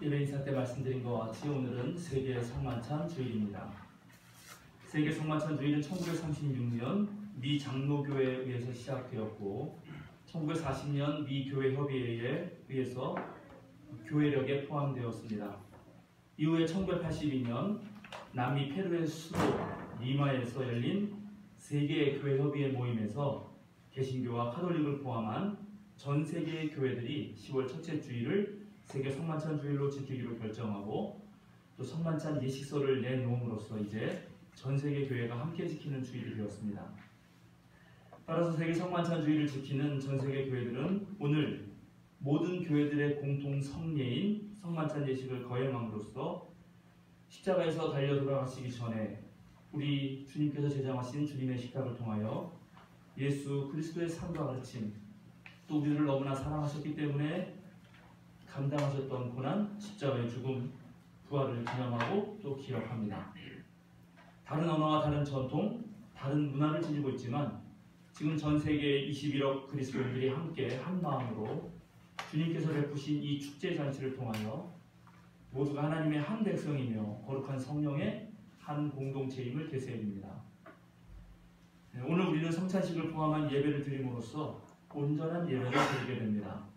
예배 인사 때 말씀드린 것과 같이 오늘은 세계 성만찬 주일입니다. 세계 성만찬 주일은 1936년 미 장로교회에 의해서 시작되었고 1940년 미 교회 협의회에 의해서 교회력에 포함되었습니다. 이후에 1982년 남미 페루의 수도 리마에서 열린 세계 교회 협의회 모임에서 개신교와 카톨릭을 포함한 전 세계의 교회들이 10월 첫째 주일을 세계 성만찬 주일로 지키기로 결정하고 또 성만찬 예식서를 내놓음으로써 이제 전 세계 교회가 함께 지키는 주일이 되었습니다. 따라서 세계 성만찬 주일을 지키는 전 세계 교회들은 오늘 모든 교회들의 공통 성례인 성만찬 예식을 거행함으로써 십자가에서 달려 돌아가시기 전에 우리 주님께서 제정하신 주님의 식탁을 통하여 예수 그리스도의 삶과 가르침, 또 우리를 너무나 사랑하셨기 때문에 감당하셨던 고난, 십자가의 죽음, 부활을 기념하고 또 기억합니다. 다른 언어와 다른 전통, 다른 문화를 지니고 있지만 지금 전 세계 21억 그리스도인들이 함께 한 마음으로 주님께서 베푸신 이 축제 잔치를 통하여 모두가 하나님의 한 백성이며 거룩한 성령의 한 공동체임을 되새깁니다. 오늘 우리는 성찬식을 포함한 예배를 드림으로써 온전한 예배를 드리게 됩니다.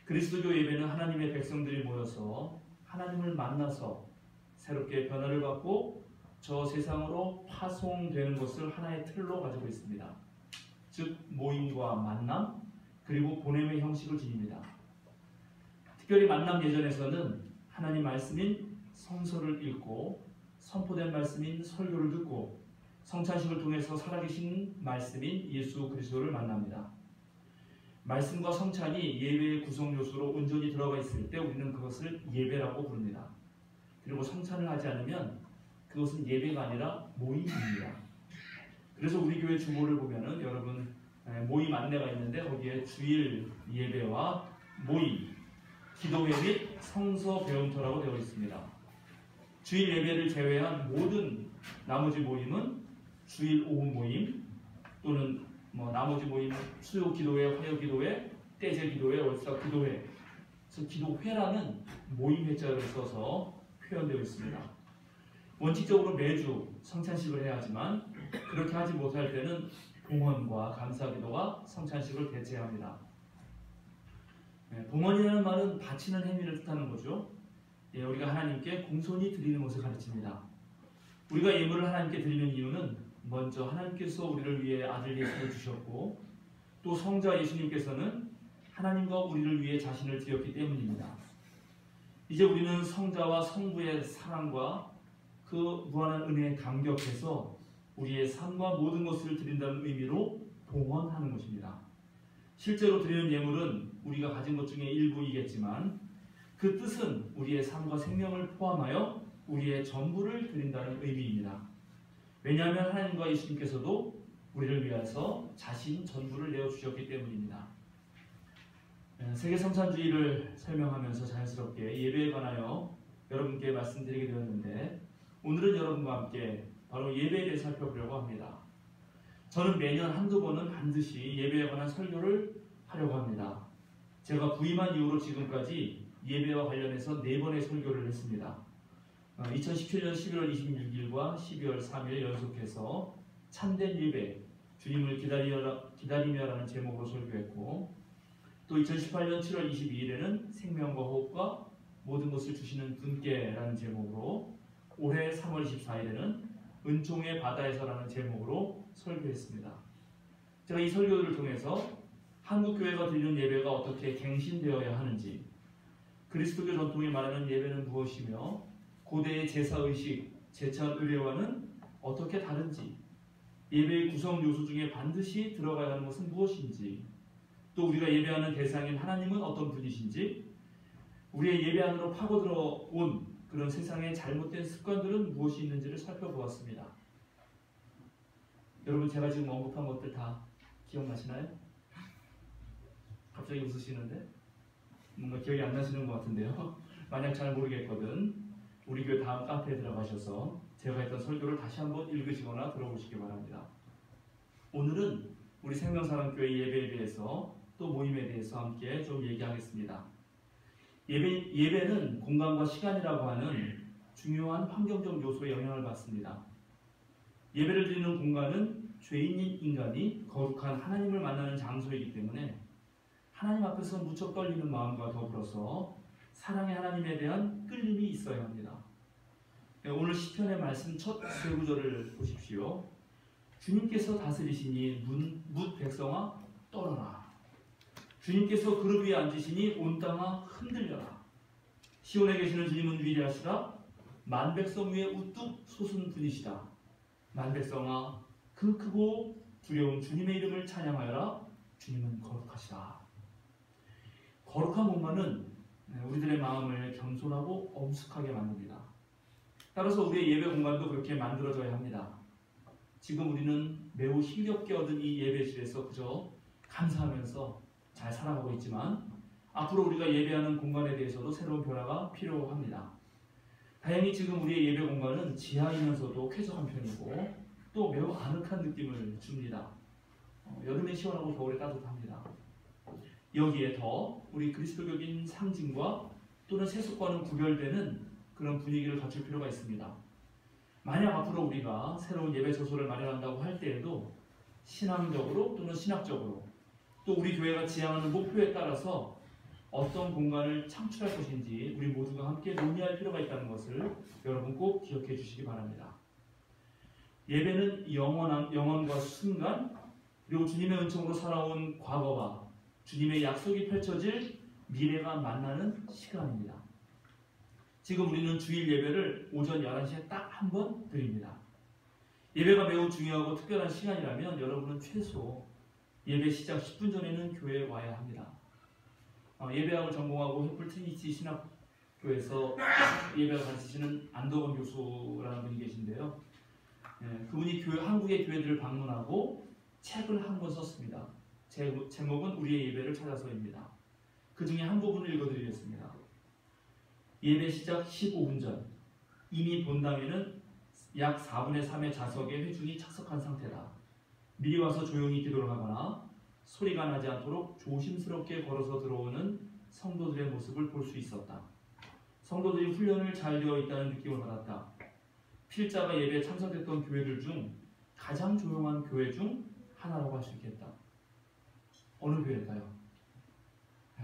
그리스도교 예배는 하나님의 백성들이 모여서 하나님을 만나서 새롭게 변화를 받고 저 세상으로 파송되는 것을 하나의 틀로 가지고 있습니다. 즉 모임과 만남 그리고 보냄의 형식을 지닙니다. 특별히 만남 예전에서는 하나님 말씀인 성서를 읽고 선포된 말씀인 설교를 듣고 성찬식을 통해서 살아계신 말씀인 예수 그리스도를 만납니다. 말씀과 성찬이 예배의 구성 요소로 온전히 들어가 있을 때 우리는 그것을 예배라고 부릅니다. 그리고 성찬을 하지 않으면 그것은 예배가 아니라 모임입니다. 그래서 우리 교회 주보를 보면은 여러분 모임 안내가 있는데 거기에 주일 예배와 모임, 기도회 및 성서 배움터라고 되어 있습니다. 주일 예배를 제외한 모든 나머지 모임은 주일 오후 모임 또는 나머지 모임 수요 기도회, 화요 기도회, 떼제 기도회, 월사 기도회. 그래서 기도회라는 모임 회자를 써서 표현되어 있습니다. 원칙적으로 매주 성찬식을 해야 하지만 그렇게 하지 못할 때는 봉헌과 감사기도가 성찬식을 대체합니다. 봉헌이라는 말은 바치는 행위를 뜻하는 거죠. 우리가 하나님께 공손히 드리는 것을 가르칩니다. 우리가 예물을 하나님께 드리는 이유는 먼저 하나님께서 우리를 위해 아들 예수를 주셨고 또 성자 예수님께서는 하나님과 우리를 위해 자신을 드렸기 때문입니다. 이제 우리는 성자와 성부의 사랑과 그 무한한 은혜에 감격해서 우리의 삶과 모든 것을 드린다는 의미로 봉헌하는 것입니다. 실제로 드리는 예물은 우리가 가진 것 중에 일부이겠지만 그 뜻은 우리의 삶과 생명을 포함하여 우리의 전부를 드린다는 의미입니다. 왜냐하면 하나님과 예수님께서도 우리를 위해서 자신 전부를 내어주셨기 때문입니다. 세계 성찬주의를 설명하면서 자연스럽게 예배에 관하여 여러분께 말씀드리게 되었는데 오늘은 여러분과 함께 바로 예배에 대해 살펴보려고 합니다. 저는 매년 한두 번은 반드시 예배에 관한 설교를 하려고 합니다. 제가 부임한 이후로 지금까지 예배와 관련해서 4번의 설교를 했습니다. 2017년 11월 26일과 12월 3일 연속해서 참된 예배, 주님을 기다리며라는 제목으로 설교했고 또 2018년 7월 22일에는 생명과 호흡과 모든 것을 주시는 분께라는 제목으로 올해 3월 24일에는 은총의 바다에서라는 제목으로 설교했습니다. 제가 이 설교를 통해서 한국교회가 드리는 예배가 어떻게 갱신되어야 하는지, 그리스도교 전통이 말하는 예배는 무엇이며 고대의 제사의식, 제천 의례와는 어떻게 다른지, 예배의 구성 요소 중에 반드시 들어가야 하는 것은 무엇인지, 또 우리가 예배하는 대상인 하나님은 어떤 분이신지, 우리의 예배 안으로 파고들어온 그런 세상의 잘못된 습관들은 무엇이 있는지를 살펴보았습니다. 여러분 제가 지금 언급한 것들 다 기억나시나요? 갑자기 웃으시는데? 뭔가 기억이 안 나시는 것 같은데요. 만약 잘 모르겠거든 우리 교회 다음 카페에 들어가셔서 제가 했던 설교를 다시 한번 읽으시거나 들어보시기 바랍니다. 오늘은 우리 생명사랑교회 예배에 대해서 또 모임에 대해서 함께 좀 얘기하겠습니다. 예배는 공간과 시간이라고 하는 중요한 환경적 요소에 영향을 받습니다. 예배를 드리는 공간은 죄인인 인간이 거룩한 하나님을 만나는 장소이기 때문에 하나님 앞에서 무척 떨리는 마음과 더불어서 사랑의 하나님에 대한 끌림이 있어야 합니다. 오늘 시편의 말씀 첫 세 구절을 보십시오. 주님께서 다스리시니 뭇 백성아 떨어라. 주님께서 그룹 위에 앉으시니 온 땅아 흔들려라. 시온에 계시는 주님은 위대하시라. 만백성 위에 우뚝 솟은 분이시다. 만백성아 그 크고 두려운 주님의 이름을 찬양하여라. 주님은 거룩하시다. 거룩한 공간은 우리들의 마음을 겸손하고 엄숙하게 만듭니다. 따라서 우리의 예배 공간도 그렇게 만들어져야 합니다. 지금 우리는 매우 힘겹게 얻은 이 예배실에서 그저 감사하면서 잘 살아가고 있지만 앞으로 우리가 예배하는 공간에 대해서도 새로운 변화가 필요합니다. 다행히 지금 우리의 예배 공간은 지하이면서도 쾌적한 편이고 또 매우 아늑한 느낌을 줍니다. 여름에 시원하고 겨울에 따뜻합니다. 여기에 더 우리 그리스도적인 상징과 또는 세속과는 구별되는 그런 분위기를 갖출 필요가 있습니다. 만약 앞으로 우리가 새로운 예배 장소를 마련한다고 할 때에도 신앙적으로 또는 신학적으로 또 우리 교회가 지향하는 목표에 따라서 어떤 공간을 창출할 것인지 우리 모두가 함께 논의할 필요가 있다는 것을 여러분 꼭 기억해 주시기 바랍니다. 예배는 영원과 순간 그리고 주님의 은총으로 살아온 과거와 주님의 약속이 펼쳐질 미래가 만나는 시간입니다. 지금 우리는 주일 예배를 오전 11시에 딱 한 번 드립니다. 예배가 매우 중요하고 특별한 시간이라면 여러분은 최소 예배 시작 10분 전에는 교회에 와야 합니다. 예배학을 전공하고 햇불 트리니티 신학교에서 예배를 가르치시는 안도건 교수라는 분이 계신데요. 그분이 한국의 교회들을 방문하고 책을 한 권 썼습니다. 제목은 우리의 예배를 찾아서입니다. 그 중에 한 부분을 읽어드리겠습니다. 예배 시작 15분 전 이미 본당에는 약 4분의 3의 좌석에 회중이 착석한 상태다. 미리 와서 조용히 기도를 하거나 소리가 나지 않도록 조심스럽게 걸어서 들어오는 성도들의 모습을 볼 수 있었다. 성도들이 훈련을 잘 되어 있다는 느낌을 받았다. 필자가 예배에 참석했던 교회들 중 가장 조용한 교회 중 하나라고 할 수 있겠다. 어느 교회일까요?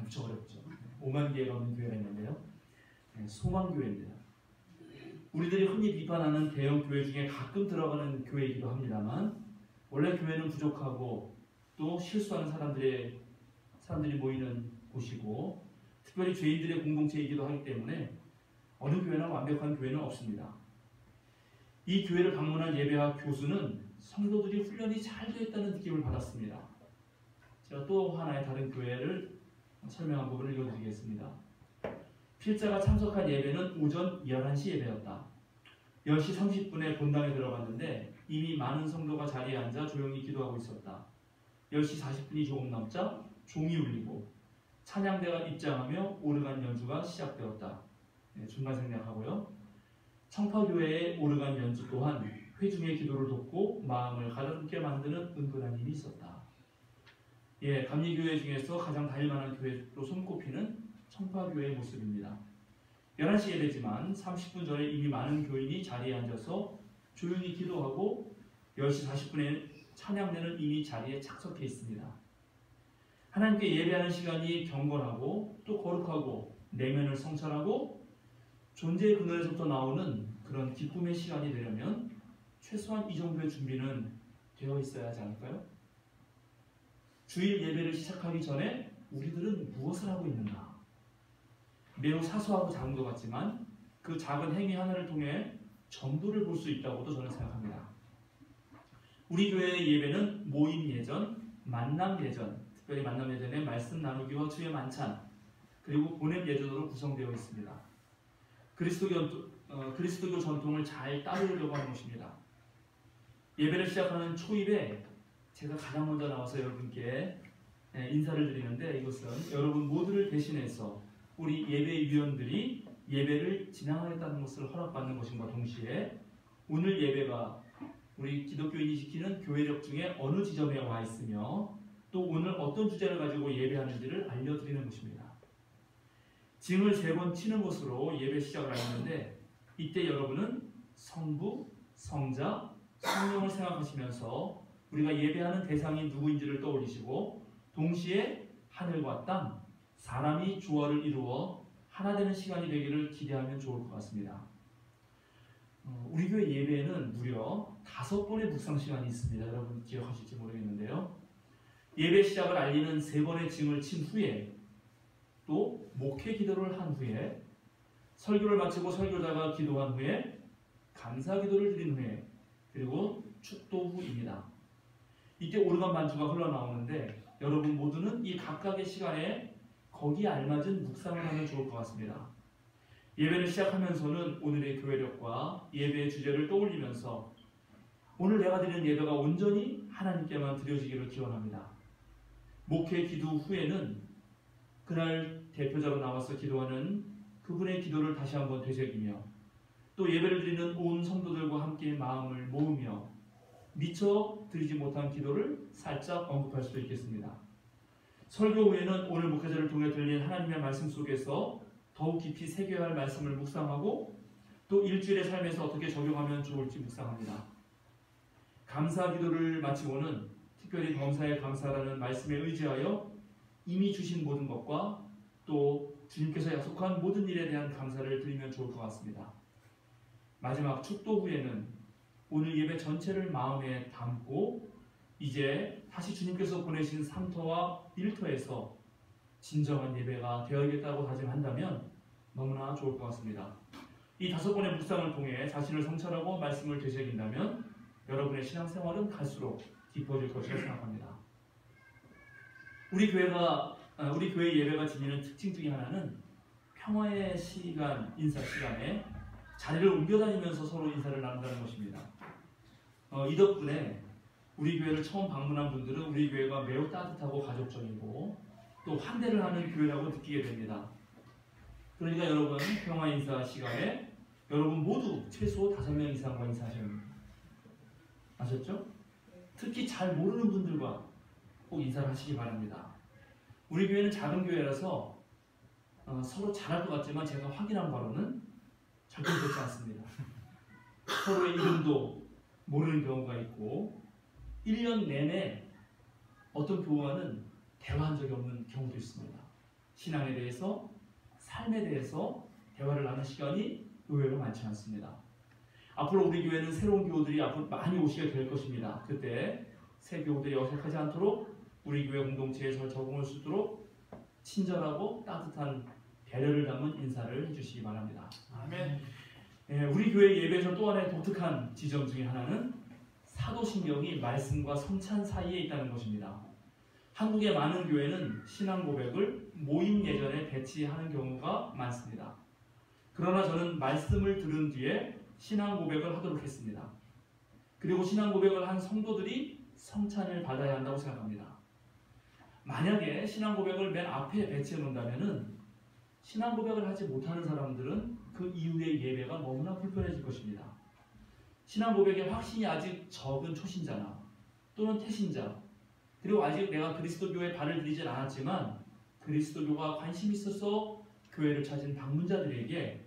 무척 어렵죠. 5만 개가 넘는 교회가 있는데요. 소망교회입니다. 우리들이 흔히 비판하는 대형 교회 중에 가끔 들어가는 교회이기도 합니다만 원래 교회는 부족하고 또 실수하는 사람들이 모이는 곳이고 특별히 죄인들의 공동체이기도 하기 때문에 어느 교회나 완벽한 교회는 없습니다. 이 교회를 방문한 예배학 교수는 성도들이 훈련이 잘 되어 있다는 느낌을 받았습니다. 제가 또 하나의 다른 교회를 설명한 부분을 읽어드리겠습니다. 필자가 참석한 예배는 오전 11시 예배였다. 10시 30분에 본당에 들어갔는데 이미 많은 성도가 자리에 앉아 조용히 기도하고 있었다. 10시 40분이 조금 넘자 종이 울리고 찬양대가 입장하며 오르간 연주가 시작되었다. 중간 생략하고요. 청파교회의 오르간 연주 또한 회중의 기도를 돕고 마음을 가볍게 만드는 은근한 힘이 있었다. 감리교회 중에서 가장 다닐만한 교회로 손꼽히는 청파교회의 모습입니다. 11시 예배지만 30분 전에 이미 많은 교인이 자리에 앉아서 조용히 기도하고 10시 40분에 찬양대는 이미 자리에 착석해 있습니다. 하나님께 예배하는 시간이 경건하고 또 거룩하고 내면을 성찰하고 존재의 근원에서부터 나오는 그런 기쁨의 시간이 되려면 최소한 이 정도의 준비는 되어 있어야 하지 않을까요? 주일 예배를 시작하기 전에 우리들은 무엇을 하고 있는가? 매우 사소하고 작은 것 같지만 그 작은 행위 하나를 통해 전부를 볼 수 있다고도 저는 생각합니다. 우리 교회의 예배는 모임 예전, 만남 예전, 특별히 만남 예전에 말씀 나누기와 주의 만찬, 그리고 보냄 예전으로 구성되어 있습니다. 그리스도교 전통을 잘 따르려고 하는 것입니다. 예배를 시작하는 초입에 제가 가장 먼저 나와서 여러분께 인사를 드리는데 이것은 여러분 모두를 대신해서 우리 예배위원들이 예배를 진행하겠다는 것을 허락받는 것임과 동시에 오늘 예배가 우리 기독교인이 지키는 교회력 중에 어느 지점에 와 있으며 또 오늘 어떤 주제를 가지고 예배하는지를 알려드리는 것입니다. 징을 3번 치는 것으로 예배 시작을 하였는데 이때 여러분은 성부, 성자, 성령을 생각하시면서 우리가 예배하는 대상이 누구인지를 떠올리시고 동시에 하늘과 땅, 사람이 조화를 이루어 하나 되는 시간이 되기를 기대하면 좋을 것 같습니다. 우리 교회 예배에는 무려 5번의 묵상 시간이 있습니다. 여러분 기억하실지 모르겠는데요. 예배 시작을 알리는 3번의 징을 친 후에 또 목회 기도를 한 후에 설교를 마치고 설교자가 기도한 후에 감사 기도를 드린 후에 그리고 축도 후입니다. 이때 오르간 반주가 흘러나오는데 여러분 모두는 이 각각의 시간에 거기에 알맞은 묵상을 하면 좋을 것 같습니다. 예배를 시작하면서는 오늘의 교회력과 예배의 주제를 떠올리면서 오늘 내가 드리는 예배가 온전히 하나님께만 드려지기를 기원합니다. 목회 기도 후에는 그날 대표자로 나와서 기도하는 그분의 기도를 다시 한번 되새기며 또 예배를 드리는 온 성도들과 함께 마음을 모으며 미처 드리지 못한 기도를 살짝 언급할 수도 있겠습니다. 설교 후에는 오늘 목회자를 통해 들린 하나님의 말씀 속에서 더욱 깊이 새겨야 할 말씀을 묵상하고 또 일주일의 삶에서 어떻게 적용하면 좋을지 묵상합니다. 감사 기도를 마치고는 특별히 범사에 감사라는 말씀에 의지하여 이미 주신 모든 것과 또 주님께서 약속한 모든 일에 대한 감사를 드리면 좋을 것 같습니다. 마지막 축도 후에는 오늘 예배 전체를 마음에 담고 이제 다시 주님께서 보내신 3터와 1터에서 진정한 예배가 되어야겠다고 다짐한다면 너무나 좋을 것 같습니다. 이 5번의 묵상을 통해 자신을 성찰하고 말씀을 되새긴다면 여러분의 신앙생활은 갈수록 깊어질 것이라 생각합니다. 우리 교회 예배가 지니는 특징 중에 하나는 평화의 시간, 인사 시간에 자리를 옮겨다니면서 서로 인사를 나눈다는 것입니다. 이 덕분에 우리 교회를 처음 방문한 분들은 우리 교회가 매우 따뜻하고 가족적이고 또 환대를 하는 교회라고 느끼게 됩니다. 그러니까 여러분 평화 인사 시간에 여러분 모두 최소 5명 이상과 인사하셔야 합니다. 아셨죠? 특히 잘 모르는 분들과 꼭 인사를 하시기 바랍니다. 우리 교회는 작은 교회라서 서로 잘할 것 같지만 제가 확인한 바로는 절대 그렇지 않습니다. 서로의 이름도 모르는 경우가 있고 1년 내내 어떤 교우와는 대화한 적이 없는 경우도 있습니다. 신앙에 대해서, 삶에 대해서 대화를 나누는 시간이 의외로 많지 않습니다. 앞으로 우리 교회는 새로운 교우들이 앞으로 많이 오시게 될 것입니다. 그때 새 교우들이 어색하지 않도록 우리 교회 공동체에 잘 적응할 수 있도록 친절하고 따뜻한 배려를 담은 인사를 해주시기 바랍니다. 아멘. 우리 교회 예배에서 또 하나의 독특한 지점 중에 하나는 사도신경이 말씀과 성찬 사이에 있다는 것입니다. 한국의 많은 교회는 신앙 고백을 모임 예전에 배치하는 경우가 많습니다. 그러나 저는 말씀을 들은 뒤에 신앙 고백을 하도록 했습니다. 그리고 신앙 고백을 한 성도들이 성찬을 받아야 한다고 생각합니다. 만약에 신앙 고백을 맨 앞에 배치해 놓는다면 신앙 고백을 하지 못하는 사람들은 그 이후의 예배가 너무나 불편해질 것입니다. 신앙 고백의 확신이 아직 적은 초신자나 또는 태신자 그리고 아직 내가 그리스도교에 발을 들이진 않았지만 그리스도교가 관심이 있어서 교회를 찾은 방문자들에게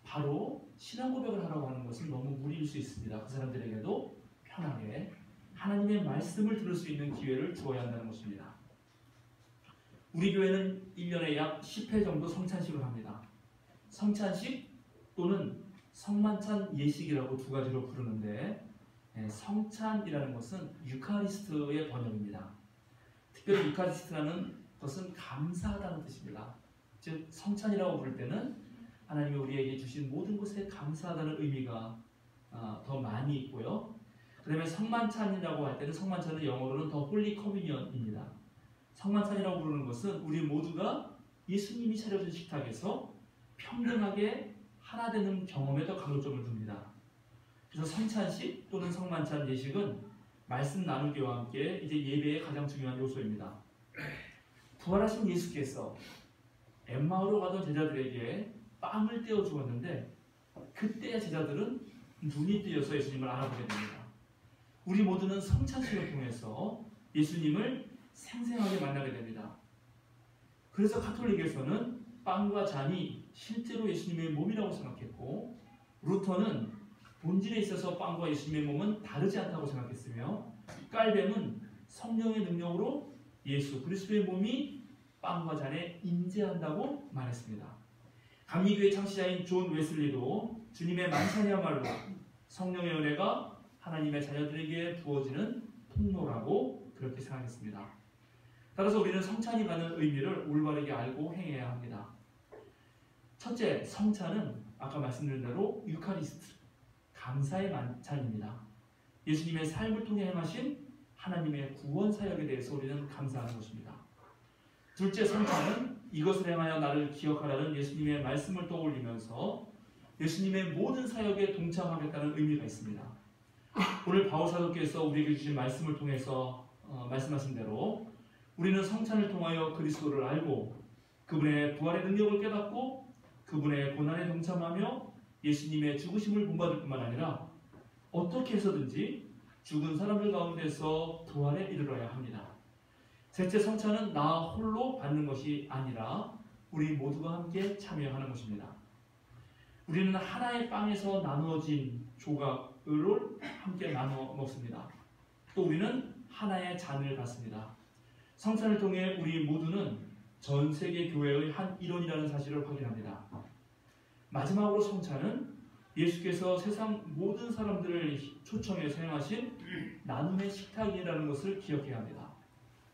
바로 신앙 고백을 하라고 하는 것은 너무 무리일 수 있습니다. 그 사람들에게도 편하게 하나님의 말씀을 들을 수 있는 기회를 주어야 한다는 것입니다. 우리 교회는 1년에 약 10회 정도 성찬식을 합니다. 성찬식 또는 성만찬 예식이라고 두 가지로 부르는데 성찬이라는 것은 유카리스트의 번역입니다. 특별히 유카리스트라는 것은 감사하다는 뜻입니다. 즉 성찬이라고 부를 때는 하나님이 우리에게 주신 모든 것에 감사하다는 의미가 더 많이 있고요. 그 다음에 성만찬이라고 할 때는 성만찬은 영어로는 더 홀리 커뮤니언입니다. 성만찬이라고 부르는 것은 우리 모두가 예수님이 차려준 식탁에서 평등하게 하나 되는 경험에 더 강조점을 둡니다. 그래서 성찬식 또는 성만찬 예식은 말씀 나누기와 함께 이제 예배의 가장 중요한 요소입니다. 부활하신 예수께서 엠마오로 가던 제자들에게 빵을 떼어 주었는데 그때의 제자들은 눈이 뜨여서 예수님을 알아보게 됩니다. 우리 모두는 성찬식을 통해서 예수님을 생생하게 만나게 됩니다. 그래서 가톨릭에서는 빵과 잔이 실제로 예수님의 몸이라고 생각했고, 루터는 본질에 있어서 빵과 예수님의 몸은 다르지 않다고 생각했으며, 깔뱀은 성령의 능력으로 예수 그리스도의 몸이 빵과 잔에 임재한다고 말했습니다. 감리교회 창시자인 존 웨슬리도 주님의 만찬이야말로 성령의 은혜가 하나님의 자녀들에게 부어지는 통로라고 그렇게 생각했습니다. 따라서 우리는 성찬이 가는 의미를 올바르게 알고 행해야 합니다. 첫째, 성찬은 아까 말씀드린 대로 유카리스트, 감사의 만찬입니다. 예수님의 삶을 통해 행하신 하나님의 구원 사역에 대해서 우리는 감사하는 것입니다. 둘째, 성찬은 이것을 행하여 나를 기억하라는 예수님의 말씀을 떠올리면서 예수님의 모든 사역에 동참하겠다는 의미가 있습니다. 오늘 바울 사도께서 우리에게 주신 말씀을 통해서 말씀하신 대로 우리는 성찬을 통하여 그리스도를 알고 그분의 부활의 능력을 깨닫고 그분의 고난에 동참하며 예수님의 죽으심을 본받을 뿐만 아니라 어떻게 해서든지 죽은 사람들 가운데서 부활에 이르러야 합니다. 셋째, 성찬은 나 홀로 받는 것이 아니라 우리 모두가 함께 참여하는 것입니다. 우리는 하나의 빵에서 나누어진 조각을 함께 나눠 먹습니다. 또 우리는 하나의 잔을 갖습니다. 성찬을 통해 우리 모두는 전 세계 교회의 한 일원이라는 사실을 확인합니다. 마지막으로 성찬은 예수께서 세상 모든 사람들을 초청해서 행하신 나눔의 식탁이라는 것을 기억해야 합니다.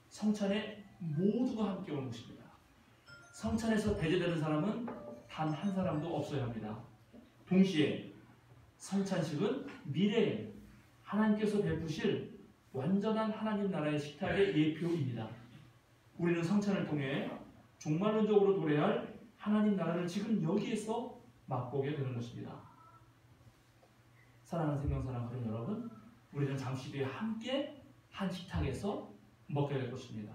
성찬에 모두가 함께 오는 것입니다. 성찬에서 배제되는 사람은 단 한 사람도 없어야 합니다. 동시에 성찬식은 미래에 하나님께서 베푸실 완전한 하나님 나라의 식탁의 예표입니다. 우리는 성찬을 통해 종말론적으로 도래할 하나님 나라를 지금 여기에서 맛보게 되는 것입니다. 사랑하는 생명사랑 그런 여러분, 우리는 잠시 뒤에 함께 한 식탁에서 먹게 될 것입니다.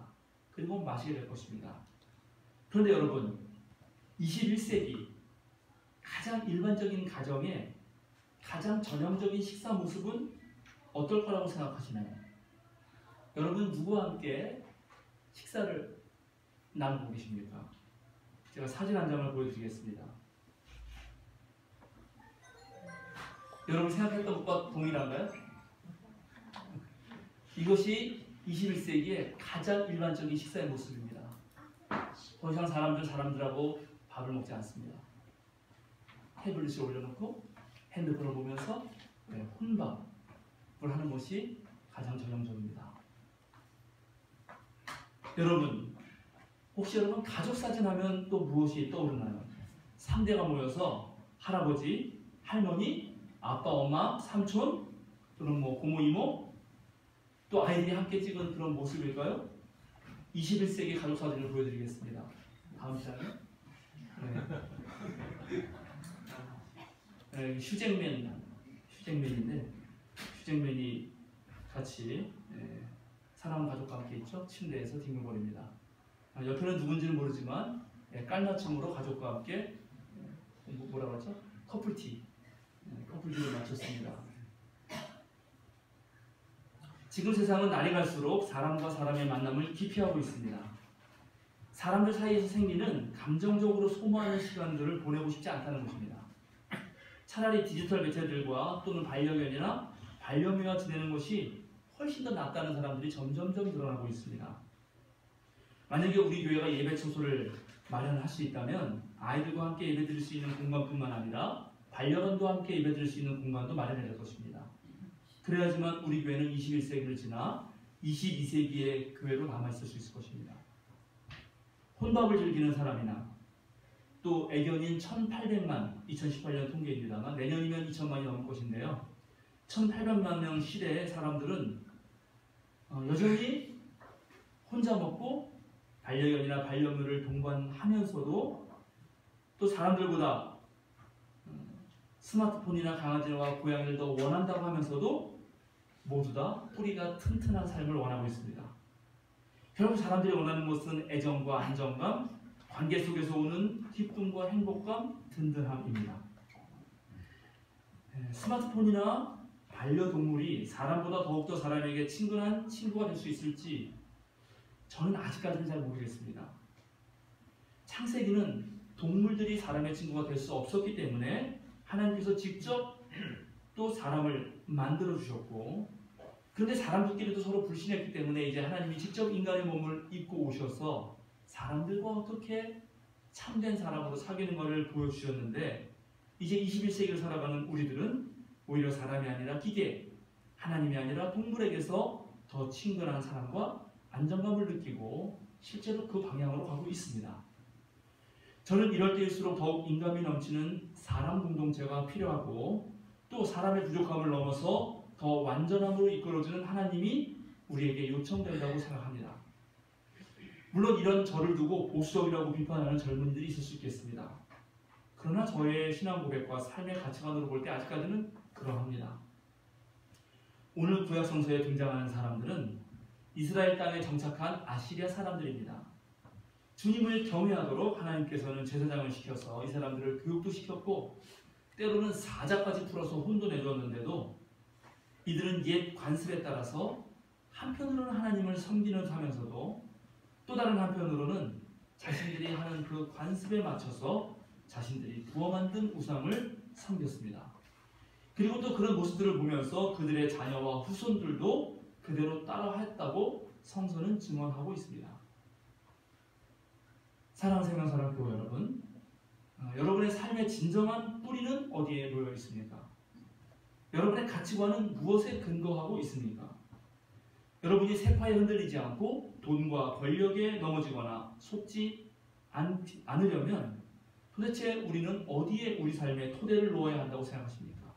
그리고 마시게 될 것입니다. 그런데 여러분, 21세기 가장 일반적인 가정의 가장 전형적인 식사 모습은 어떨 거라고 생각하시나요? 여러분, 누구와 함께 식사를 나누고 계십니까? 제가 사진 한 장을 보여드리겠습니다. 여러분 생각했던 것과 동일한가요? 이것이 21세기의 가장 일반적인 식사의 모습입니다. 더 이상 사람들하고 밥을 먹지 않습니다. 태블릿을 올려놓고 핸드폰을 보면서 혼밥을 하는 것이 가장 전형적입니다. 여러분, 혹시 여러분 가족 사진 하면 또 무엇이 떠오르나요? 3대가 모여서 할아버지, 할머니, 아빠, 엄마, 삼촌, 또는 고모, 이모, 또 아이들이 함께 찍은 그런 모습일까요? 21세기 가족 사진을 보여드리겠습니다. 다음 장에. 휴잭맨인데 휴잭맨이 같이 사랑하는 가족과 함께 있죠. 침대에서 뒹굴거립니다. 옆에는 누군지는 모르지만 깔맞춤으로 가족과 함께 뭐라고 하죠? 커플티를 마쳤습니다. 지금 세상은 날이 갈수록 사람과 사람의 만남을 기피하고 있습니다. 사람들 사이에서 생기는 감정적으로 소모하는 시간들을 보내고 싶지 않다는 것입니다. 차라리 디지털 매체들과 또는 반려견이나 반려묘와 지내는 것이 훨씬 더 낫다는 사람들이 점점점 늘어나고 있습니다. 만약에 우리 교회가 예배 처소를 마련할 수 있다면 아이들과 함께 예배드릴 수 있는 공간뿐만 아니라 반려견도 함께 예배드릴 수 있는 공간도 마련해야 될 것입니다. 그래야지만 우리 교회는 21세기를 지나 22세기의 교회로 남아있을 수 있을 것입니다. 혼밥을 즐기는 사람이나 또 애견인 1,800만, 2018년 통계입니다만 내년이면 2,000만이 넘을 것인데요. 1,800만 명 시대의 사람들은 여전히 혼자 먹고 반려견이나 반려묘를 동반하면서도 또 사람들보다 스마트폰이나 강아지와 고양이를 더 원한다고 하면서도 모두 다 뿌리가 튼튼한 삶을 원하고 있습니다. 결국 사람들이 원하는 것은 애정과 안정감, 관계 속에서 오는 기쁨과 행복감, 든든함입니다. 스마트폰이나 반려동물이 사람보다 더욱더 사람에게 친근한 친구가 될 수 있을지 저는 아직까지는 잘 모르겠습니다. 창세기는 동물들이 사람의 친구가 될 수 없었기 때문에 하나님께서 직접 또 사람을 만들어 주셨고, 그런데 사람들끼리도 서로 불신했기 때문에 이제 하나님이 직접 인간의 몸을 입고 오셔서 사람들과 어떻게 참된 사람으로 사귀는 것을 보여주셨는데, 이제 21세기를 살아가는 우리들은 오히려 사람이 아니라 기계, 하나님이 아니라 동물에게서 더 친근한 사람과 안정감을 느끼고 실제로 그 방향으로 가고 있습니다. 저는 이럴 때일수록 더욱 인간미 넘치는 사람 공동체가 필요하고, 또 사람의 부족함을 넘어서 더 완전함으로 이끌어주는 하나님이 우리에게 요청된다고 생각합니다. 물론 이런 저를 두고 보수적이라고 비판하는 젊은이들이 있을 수 있겠습니다. 그러나 저의 신앙 고백과 삶의 가치관으로 볼 때 아직까지는 그러합니다. 오늘 구약 성서에 등장하는 사람들은 이스라엘 땅에 정착한 아시리아 사람들입니다. 주님을 경외하도록 하나님께서는 제사장을 시켜서 이 사람들을 교육도 시켰고, 때로는 사자까지 풀어서 혼도 내줬는데도 이들은 옛 관습에 따라서 한편으로는 하나님을 섬기는 하면서도 또 다른 한편으로는 자신들이 하는 그 관습에 맞춰서 자신들이 부어 만든 우상을 섬겼습니다. 그리고 또 그런 모습들을 보면서 그들의 자녀와 후손들도 그대로 따라했다고 성서는 증언하고 있습니다. 사랑하는 생명사랑교회 여러분, 여러분의 삶의 진정한 뿌리는 어디에 놓여 있습니까? 여러분의 가치관은 무엇에 근거하고 있습니까? 여러분이 세파에 흔들리지 않고 돈과 권력에 넘어지거나 속지 않으려면 도대체 우리는 어디에 우리 삶의 토대를 놓아야 한다고 생각하십니까?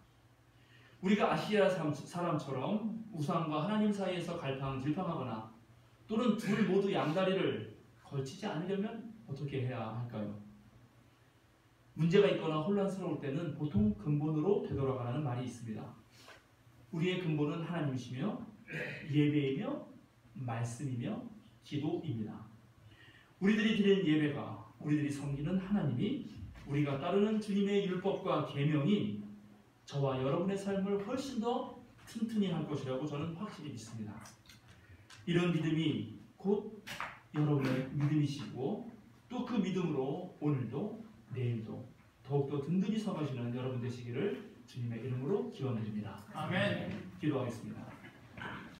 우리가 아시아 사람처럼 우상과 하나님 사이에서 갈팡질팡하거나 또는 둘 모두 양다리를 걸치지 않으려면 어떻게 해야 할까요? 문제가 있거나 혼란스러울 때는 보통 근본으로 되돌아가라는 말이 있습니다. 우리의 근본은 하나님이시며 예배이며 말씀이며 기도입니다. 우리들이 드리는 예배가, 우리들이 섬기는 하나님이, 우리가 따르는 주님의 율법과 계명이 저와 여러분의 삶을 훨씬 더 튼튼히 할 것이라고 저는 확실히 믿습니다. 이런 믿음이 곧 여러분의 믿음이시고, 또 그 믿음으로 오늘도 내일도 더욱더 든든히 서가시는 여러분 되시기를 주님의 이름으로 기원드립니다. 아멘. 기도하겠습니다.